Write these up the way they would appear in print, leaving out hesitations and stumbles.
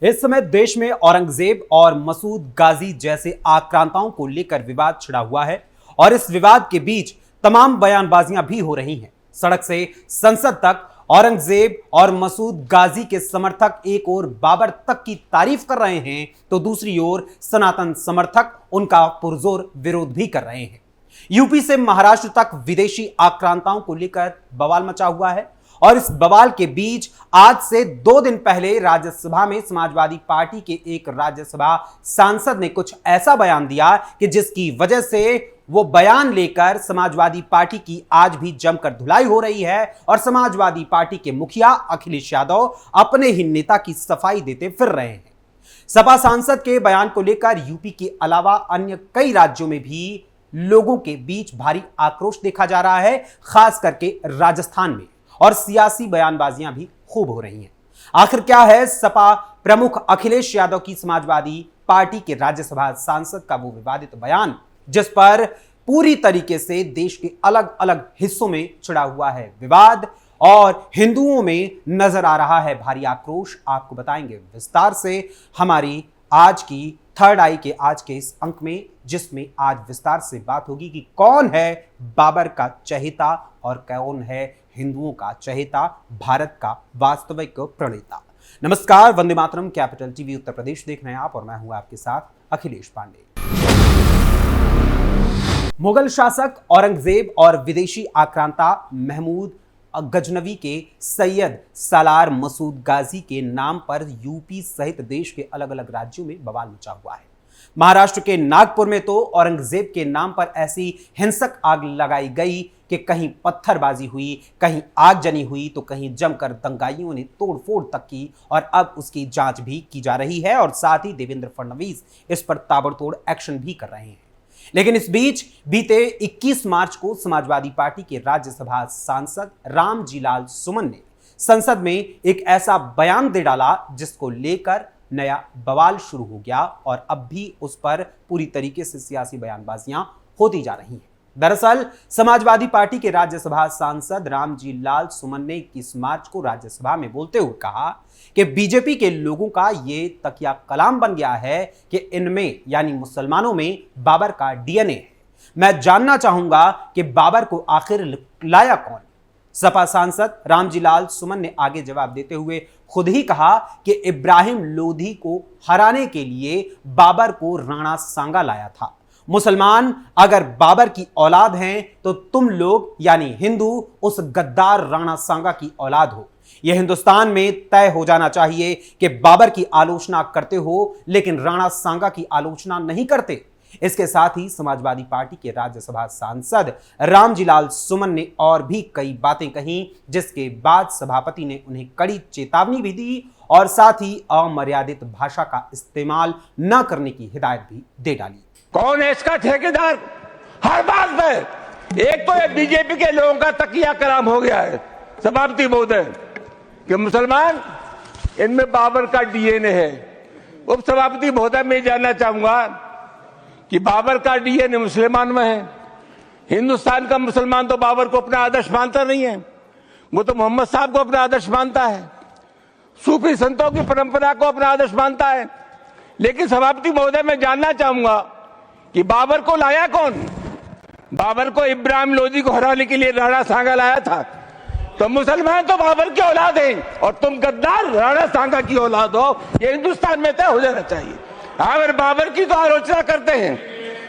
इस समय देश में औरंगजेब और मसूद गाजी जैसे आक्रांताओं को लेकर विवाद छिड़ा हुआ है और इस विवाद के बीच तमाम बयानबाजियां भी हो रही हैं। सड़क से संसद तक औरंगजेब और मसूद गाजी के समर्थक एक ओर बाबर तक की तारीफ कर रहे हैं तो दूसरी ओर सनातन समर्थक उनका पुरजोर विरोध भी कर रहे हैं। यूपी से महाराष्ट्र तक विदेशी आक्रांताओं को लेकर बवाल मचा हुआ है और इस बवाल के बीच आज से 2 दिन पहले राज्यसभा में समाजवादी पार्टी के एक राज्यसभा सांसद ने कुछ ऐसा बयान दिया कि जिसकी वजह से वो बयान लेकर समाजवादी पार्टी की आज भी जमकर धुलाई हो रही है और समाजवादी पार्टी के मुखिया अखिलेश यादव अपने ही नेता की सफाई देते फिर रहे हैं। सपा सांसद के बयान को लेकर यूपी के अलावा अन्य कई राज्यों में भी लोगों के बीच भारी आक्रोश देखा जा रहा है, खास करके राजस्थान में, और सियासी बयानबाजियां भी खूब हो रही हैं। आखिर क्या है सपा प्रमुख अखिलेश यादव की समाजवादी पार्टी के राज्यसभा सांसद का वो विवादित बयान जिस पर पूरी तरीके से देश के अलग अलग हिस्सों में छिड़ा हुआ है विवाद और हिंदुओं में नजर आ रहा है भारी आक्रोश, आपको बताएंगे विस्तार से हमारी आज की थर्ड आई के आज के इस अंक में, जिसमें आज विस्तार से बात होगी कि कौन है बाबर का चहेता और कौन है हिंदुओं का चहेता, भारत का वास्तविक प्रणेता। नमस्कार, वंदे मातरम, कैपिटल टीवी उत्तर प्रदेश देख रहे हैं आप और मैं हूं आपके साथ अखिलेश पांडे। मुगल शासक औरंगजेब और विदेशी आक्रांता महमूद गजनवी के सैयद सालार मसूद गाजी के नाम पर यूपी सहित देश के अलग अलग राज्यों में बवाल मचा हुआ है। महाराष्ट्र के नागपुर में तो औरंगजेब के नाम पर ऐसी हिंसक आग लगाई गई कि कहीं पत्थरबाजी हुई, कहीं आगजनी हुई तो कहीं जमकर दंगाइयों ने तोड़फोड़ तक की और अब उसकी जांच भी की जा रही है और साथ ही देवेंद्र फडणवीस इस पर ताबड़तोड़ एक्शन भी कर रहे हैं। लेकिन इस बीच बीते 21 मार्च को समाजवादी पार्टी के राज्यसभा सांसद रामजीलाल सुमन ने संसद में एक ऐसा बयान दे डाला जिसको लेकर नया बवाल शुरू हो गया और अब भी उस पर पूरी तरीके से सियासी बयानबाजियां होती जा रही हैं। दरअसल समाजवादी पार्टी के राज्यसभा सांसद रामजीलाल सुमन ने 21 मार्च को राज्यसभा में बोलते हुए कहा कि बीजेपी के लोगों का ये तकिया कलाम बन गया है कि इनमें यानी मुसलमानों में बाबर का डीएनए है। मैं जानना चाहूंगा कि बाबर को आखिर लाया कौन। सपा सांसद रामजीलाल सुमन ने आगे जवाब देते हुए खुद ही कहा कि इब्राहिम लोधी को हराने के लिए बाबर को राणा सांगा लाया था। मुसलमान अगर बाबर की औलाद हैं तो तुम लोग यानी हिंदू उस गद्दार राणा सांगा की औलाद हो। यह हिंदुस्तान में तय हो जाना चाहिए कि बाबर की आलोचना करते हो लेकिन राणा सांगा की आलोचना नहीं करते। इसके साथ ही समाजवादी पार्टी के राज्यसभा सांसद रामजीलाल सुमन ने और भी कई बातें कहीं जिसके बाद सभापति ने उन्हें कड़ी चेतावनी भी दी और साथ ही अमर्यादित भाषा का इस्तेमाल न करने की हिदायत भी दे डाली। कौन है इसका ठेकेदार? हर बात में एक तो ये बीजेपी के लोगों का तकिया कलाम हो गया है सभापति महोदय कि मुसलमान इनमें बाबर का डीएनए है। उप सभापति महोदय मैं जानना चाहूंगा कि बाबर का डीएनए मुसलमान में है। हिंदुस्तान का मुसलमान तो बाबर को अपना आदर्श मानता नहीं है, वो तो मोहम्मद साहब को अपना आदर्श मानता है, सूफी संतों की परंपरा को अपना आदर्श मानता है। लेकिन सभापति महोदय मैं जानना चाहूंगा कि बाबर को लाया कौन? बाबर को इब्राहिम लोधी को हराने के लिए राणा सांगा लाया था। तो मुसलमान तो बाबर की औलाद हैं और तुम गद्दार राणा सांगा की औलाद हो, ये हिंदुस्तान में तय हो जाना चाहिए। अगर बाबर की तो आलोचना करते हैं,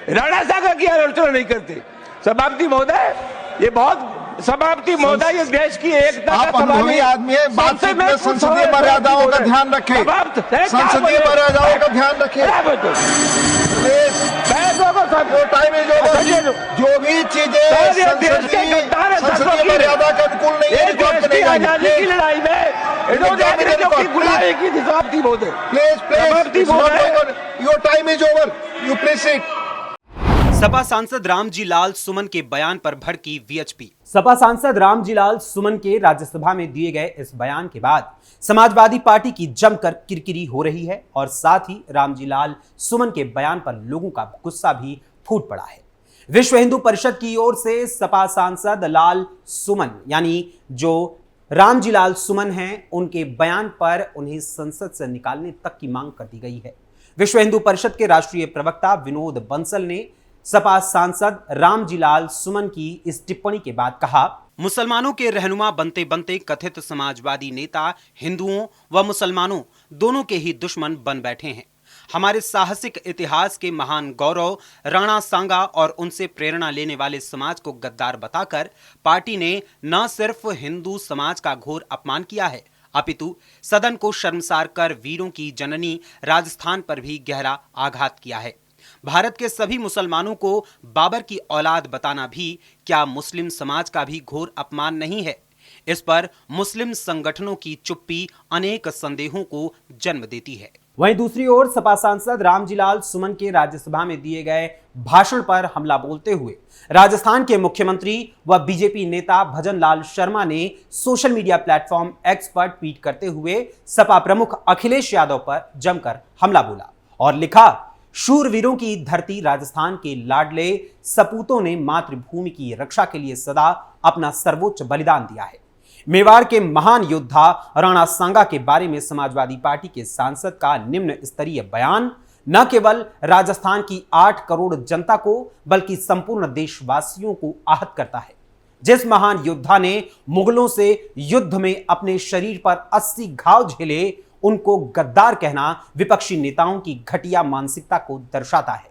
राणा सांगा की आलोचना नहीं करते। सभापति महोदय ये बहुत सभापति महोदय ये देश की एकता का अनुभवी आदमी है, बातचीत में संसदीय मर्यादाओं का ध्यान रखें, संसदीय मर्यादाओं का ध्यान रखें। जो भी चीजें संसदीय मर्यादा के अनुकूल नहीं है, आजादी की लड़ाई में गुलामी की सभापति महोदय your time is over, you please sit. Sapa सांसद रामजीलाल सुमन के बयान पर भड़की वीएचपी। सपा सांसद रामजीलाल सुमन के राज्यसभा में दिए गए इस बयान के बाद समाजवादी पार्टी की जमकर किरकिरी हो रही है और साथ ही रामजीलाल सुमन के बयान पर लोगों का गुस्सा भी फूट पड़ा है। विश्व हिंदू परिषद की ओर से सपा सांसद लाल सुमन यानी जो रामजीलाल सुमन हैं, उनके बयान पर उन्हें संसद से निकालने तक की मांग कर दी गई है। विश्व हिंदू परिषद के राष्ट्रीय प्रवक्ता विनोद बंसल ने सपा सांसद रामजीलाल सुमन की इस टिप्पणी के बाद कहा, मुसलमानों के रहनुमा बनते बनते कथित समाजवादी नेता हिंदुओं व मुसलमानों दोनों के ही दुश्मन बन बैठे हैं। हमारे साहसिक इतिहास के महान गौरव राणा सांगा और उनसे प्रेरणा लेने वाले समाज को गद्दार बताकर पार्टी ने न सिर्फ हिंदू समाज का घोर अपमान किया है, अपितु सदन को शर्मसार कर वीरों की जननी राजस्थान पर भी गहरा आघात किया है। भारत के सभी मुसलमानों को बाबर की औलाद बताना भी क्या मुस्लिम समाज का भी घोर अपमान नहीं है? इस पर मुस्लिम संगठनों की चुप्पी अनेक संदेहों को जन्म देती है। वहीं दूसरी ओर सपा सांसद रामजीलाल सुमन के राज्यसभा में दिए गए भाषण पर हमला बोलते हुए राजस्थान के मुख्यमंत्री व बीजेपी नेता भजनलाल शर्मा ने सोशल मीडिया प्लेटफॉर्म एक्स पर ट्वीट करते हुए सपा प्रमुख अखिलेश यादव पर जमकर हमला बोला और लिखा, शूरवीरों की धरती राजस्थान के लाडले सपूतों ने मातृभूमि की रक्षा के लिए सदा अपना सर्वोच्च बलिदान दिया है। मेवाड़ के महान योद्धा राणा सांगा के बारे में समाजवादी पार्टी के सांसद का निम्न स्तरीय बयान न केवल राजस्थान की 8 करोड़ जनता को बल्कि संपूर्ण देशवासियों को आहत करता है। जिस महान योद्धा ने मुगलों से युद्ध में अपने शरीर पर 80 घाव झेले, उनको गद्दार कहना विपक्षी नेताओं की घटिया मानसिकता को दर्शाता है।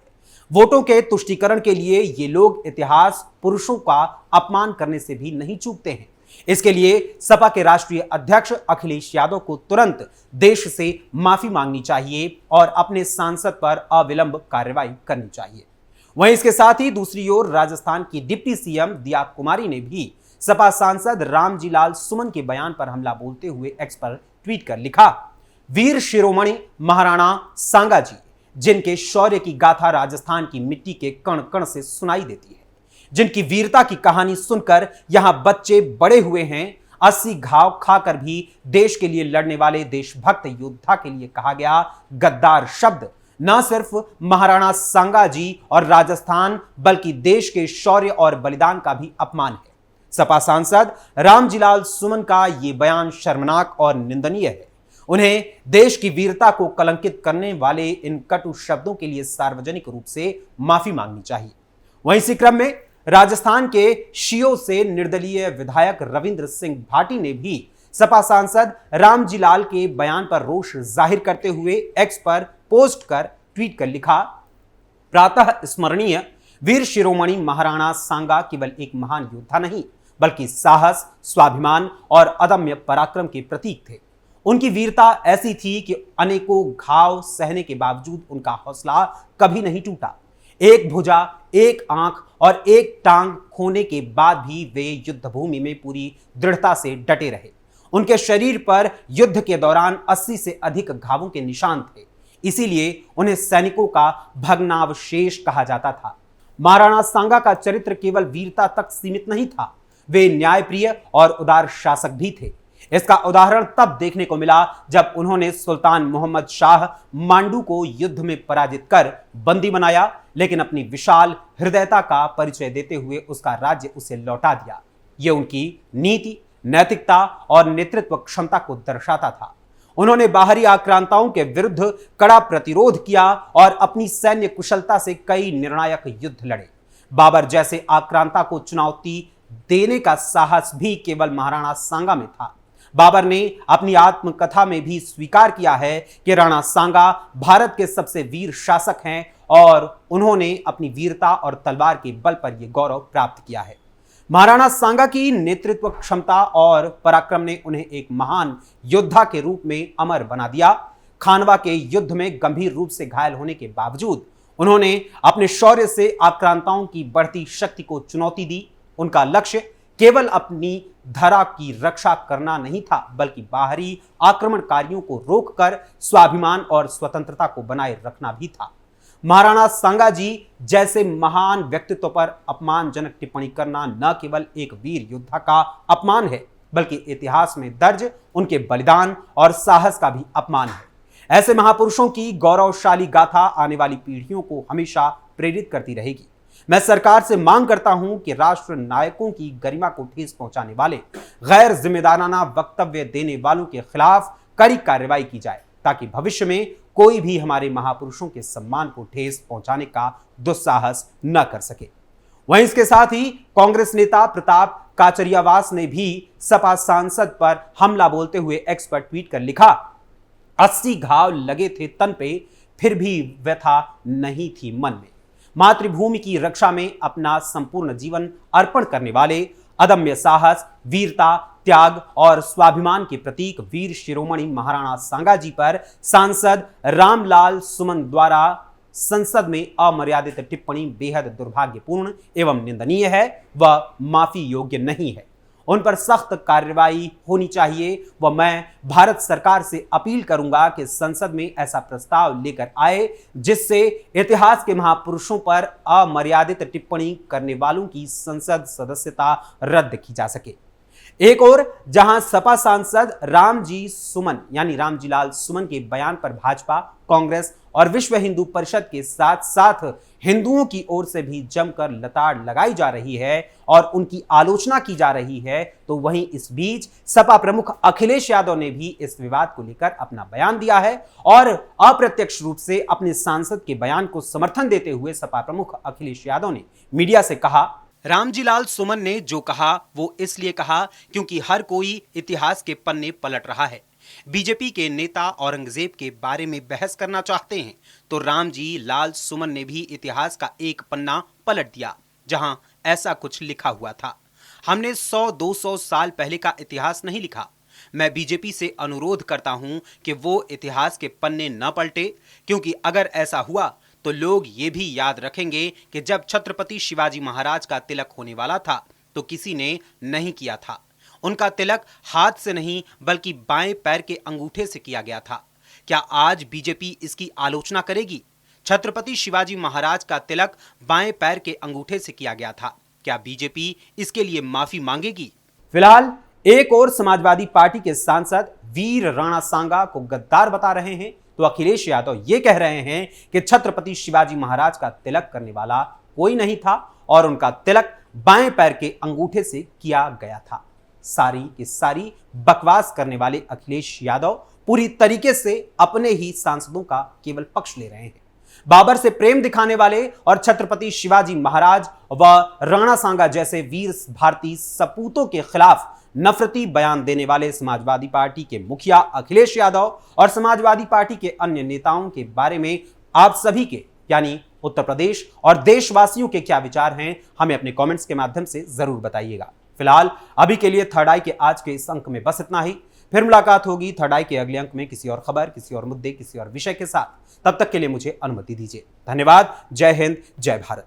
वोटों के तुष्टीकरण के लिए ये लोग इतिहास पुरुषों का अपमान करने से भी नहीं चूकते हैं। इसके लिए सपा के राष्ट्रीय अध्यक्ष अखिलेश यादव को तुरंत देश से माफी मांगनी चाहिए और अपने सांसद पर अविलंब कार्रवाई करनी चाहिए। वहीं इसके साथ ही दूसरी ओर राजस्थान की डिप्टी सीएम दिया कुमारी ने भी सपा सांसद रामजीलाल सुमन के बयान पर हमला बोलते हुए एक्स पर ट्वीट कर लिखा, वीर शिरोमणि महाराणा सांगा जी, जिनके शौर्य की गाथा राजस्थान की मिट्टी के कण कण से सुनाई देती है, जिनकी वीरता की कहानी सुनकर यहां बच्चे बड़े हुए हैं, 80 घाव खाकर भी देश के लिए लड़ने वाले देशभक्त योद्धा के लिए कहा गया गद्दार शब्द न सिर्फ महाराणा सांगा जी और राजस्थान बल्कि देश के शौर्य और बलिदान का भी अपमान है। सपा सांसद रामजीलाल सुमन का यह बयान शर्मनाक और निंदनीय है। उन्हें देश की वीरता को कलंकित करने वाले इन कटु शब्दों के लिए सार्वजनिक रूप से माफी मांगनी चाहिए। वहीं इसी क्रम में राजस्थान के शियो से निर्दलीय विधायक रविंद्र सिंह भाटी ने भी सपा सांसद रामजीलाल के बयान पर रोष जाहिर करते हुए एक्स पर पोस्ट कर ट्वीट कर लिखा, प्रातः स्मरणीय वीर शिरोमणि महाराणा सांगा केवल एक महान योद्धा नहीं बल्कि साहस, स्वाभिमान और अदम्य पराक्रम के प्रतीक थे। उनकी वीरता ऐसी थी कि अनेकों घाव सहने के बावजूद उनका हौसला कभी नहीं टूटा। एक भुजा, एक आंख और एक टांग खोने के बाद भी वे युद्ध भूमि में पूरी दृढ़ता से डटे रहे। उनके शरीर पर युद्ध के दौरान 80 से अधिक घावों के निशान थे, इसीलिए उन्हें सैनिकों का भग्नावशेष कहा जाता था। महाराणा सांगा का चरित्र केवल वीरता तक सीमित नहीं था, वे न्यायप्रिय और उदार शासक भी थे। इसका उदाहरण तब देखने को मिला जब उन्होंने सुल्तान मोहम्मद शाह मांडू को युद्ध में पराजित कर बंदी बनाया, लेकिन अपनी विशाल हृदयता का परिचय देते हुए उसका राज्य उसे लौटा दिया। यह उनकी नीति, नैतिकता और नेतृत्व क्षमता को दर्शाता था। उन्होंने बाहरी आक्रांताओं के विरुद्ध कड़ा प्रतिरोध किया और अपनी सैन्य कुशलता से कई निर्णायक युद्ध लड़े। बाबर जैसे आक्रांता को चुनौती देने का साहस भी केवल महाराणा सांगा में था। बाबर ने अपनी आत्मकथा में भी स्वीकार किया है कि राणा सांगा भारत के सबसे वीर शासक हैं और उन्होंने अपनी वीरता और तलवार के बल पर यह गौरव प्राप्त किया है। महाराणा सांगा की नेतृत्व क्षमता और पराक्रम ने उन्हें एक महान योद्धा के रूप में अमर बना दिया। खानवा के युद्ध में गंभीर रूप से घायल होने के बावजूद उन्होंने अपने शौर्य से आक्रांताओं की बढ़ती शक्ति को चुनौती दी। उनका लक्ष्य केवल अपनी धरा की रक्षा करना नहीं था, बल्कि बाहरी आक्रमणकारियों को रोककर स्वाभिमान और स्वतंत्रता को बनाए रखना भी था। महाराणा सांगा जी जैसे महान व्यक्तित्व पर अपमानजनक टिप्पणी करना न केवल एक वीर योद्धा का अपमान है, बल्कि इतिहास में दर्ज उनके बलिदान और साहस का भी अपमान है। ऐसे महापुरुषों की गौरवशाली गाथा आने वाली पीढ़ियों को हमेशा प्रेरित करती रहेगी। मैं सरकार से मांग करता हूं कि राष्ट्र नायकों की गरिमा को ठेस पहुंचाने वाले गैर जिम्मेदाराना वक्तव्य देने वालों के खिलाफ कड़ी कार्रवाई की जाए, ताकि भविष्य में कोई भी हमारे महापुरुषों के सम्मान को ठेस पहुंचाने का दुस्साहस न कर सके। वहीं इसके साथ ही कांग्रेस नेता प्रताप काचरियावास ने भी सपा सांसद पर हमला बोलते हुए एक्स पर ट्वीट कर लिखा, 80 घाव लगे थे तन पे, फिर भी व्यथा नहीं थी मन में। मातृभूमि की रक्षा में अपना संपूर्ण जीवन अर्पण करने वाले अदम्य साहस, वीरता, त्याग और स्वाभिमान के प्रतीक वीर शिरोमणि महाराणा सांगा जी पर सांसद रामलाल सुमन द्वारा संसद में अमर्यादित टिप्पणी बेहद दुर्भाग्यपूर्ण एवं निंदनीय है व माफी योग्य नहीं है। उन पर सख्त कार्रवाई होनी चाहिए व मैं भारत सरकार से अपील करूंगा कि संसद में ऐसा प्रस्ताव लेकर आए जिससे इतिहास के महापुरुषों पर अमर्यादित टिप्पणी करने वालों की संसद सदस्यता रद्द की जा सके। एक और जहां सपा सांसद रामजी सुमन यानी रामजी लाल सुमन के बयान पर भाजपा, कांग्रेस और विश्व हिंदू परिषद के साथ साथ हिंदुओं की ओर से भी जमकर लताड़ लगाई जा रही है और उनकी आलोचना की जा रही है, तो वहीं इस बीच सपा प्रमुख अखिलेश यादव ने भी इस विवाद को लेकर अपना बयान दिया है और अप्रत्यक्ष रूप से अपने सांसद के बयान को समर्थन देते हुए सपा प्रमुख अखिलेश यादव ने मीडिया से कहा, रामजी लाल सुमन ने जो कहा वो इसलिए कहा क्योंकि हर कोई इतिहास के पन्ने पलट रहा है। बीजेपी के नेता औरंगजेब के बारे में बहस करना चाहते हैं तो रामजी लाल सुमन ने भी इतिहास का एक पन्ना पलट दिया जहां ऐसा कुछ लिखा हुआ था। हमने 100-200 साल पहले का इतिहास नहीं लिखा। मैं बीजेपी से अनुरोध करता हूं कि वो इतिहास के पन्ने न पलटे, क्योंकि अगर ऐसा हुआ तो लोग ये भी याद रखेंगे कि जब छत्रपति शिवाजी महाराज का तिलक होने वाला था तो किसी ने नहीं किया था। उनका तिलक हाथ से नहीं बल्कि बाएं पैर के अंगूठे से किया गया था। क्या आज बीजेपी इसकी आलोचना करेगी? छत्रपति शिवाजी महाराज का तिलक बाएं पैर के अंगूठे से किया गया था। क्या बीजेपी इसके लिए माफी मांगेगी? फिलहाल एक और समाजवादी पार्टी के सांसद वीर राणा सांगा को गद्दार बता रहे हैं तो अखिलेश यादव ये कह रहे हैं कि छत्रपति शिवाजी महाराज का तिलक करने वाला कोई नहीं था और उनका तिलक बाएं पैर के अंगूठे से किया गया था। सारी की सारी बकवास करने वाले अखिलेश यादव पूरी तरीके से अपने ही सांसदों का केवल पक्ष ले रहे हैं। बाबर से प्रेम दिखाने वाले और छत्रपति शिवाजी महाराज व राणा सांगा जैसे वीर भारतीय सपूतों के खिलाफ नफरती बयान देने वाले समाजवादी पार्टी के मुखिया अखिलेश यादव और समाजवादी पार्टी के अन्य नेताओं के बारे में आप सभी के यानी उत्तर प्रदेश और देशवासियों के क्या विचार हैं, हमें अपने कमेंट्स के माध्यम से जरूर बताइएगा। फिलहाल अभी के लिए थर्ड आई के आज के इस अंक में बस इतना ही। फिर मुलाकात होगी थर्ड आई के अगले अंक में किसी और खबर, किसी और मुद्दे, किसी और विषय के साथ। तब तक के लिए मुझे अनुमति दीजिए। धन्यवाद। जय हिंद, जय भारत।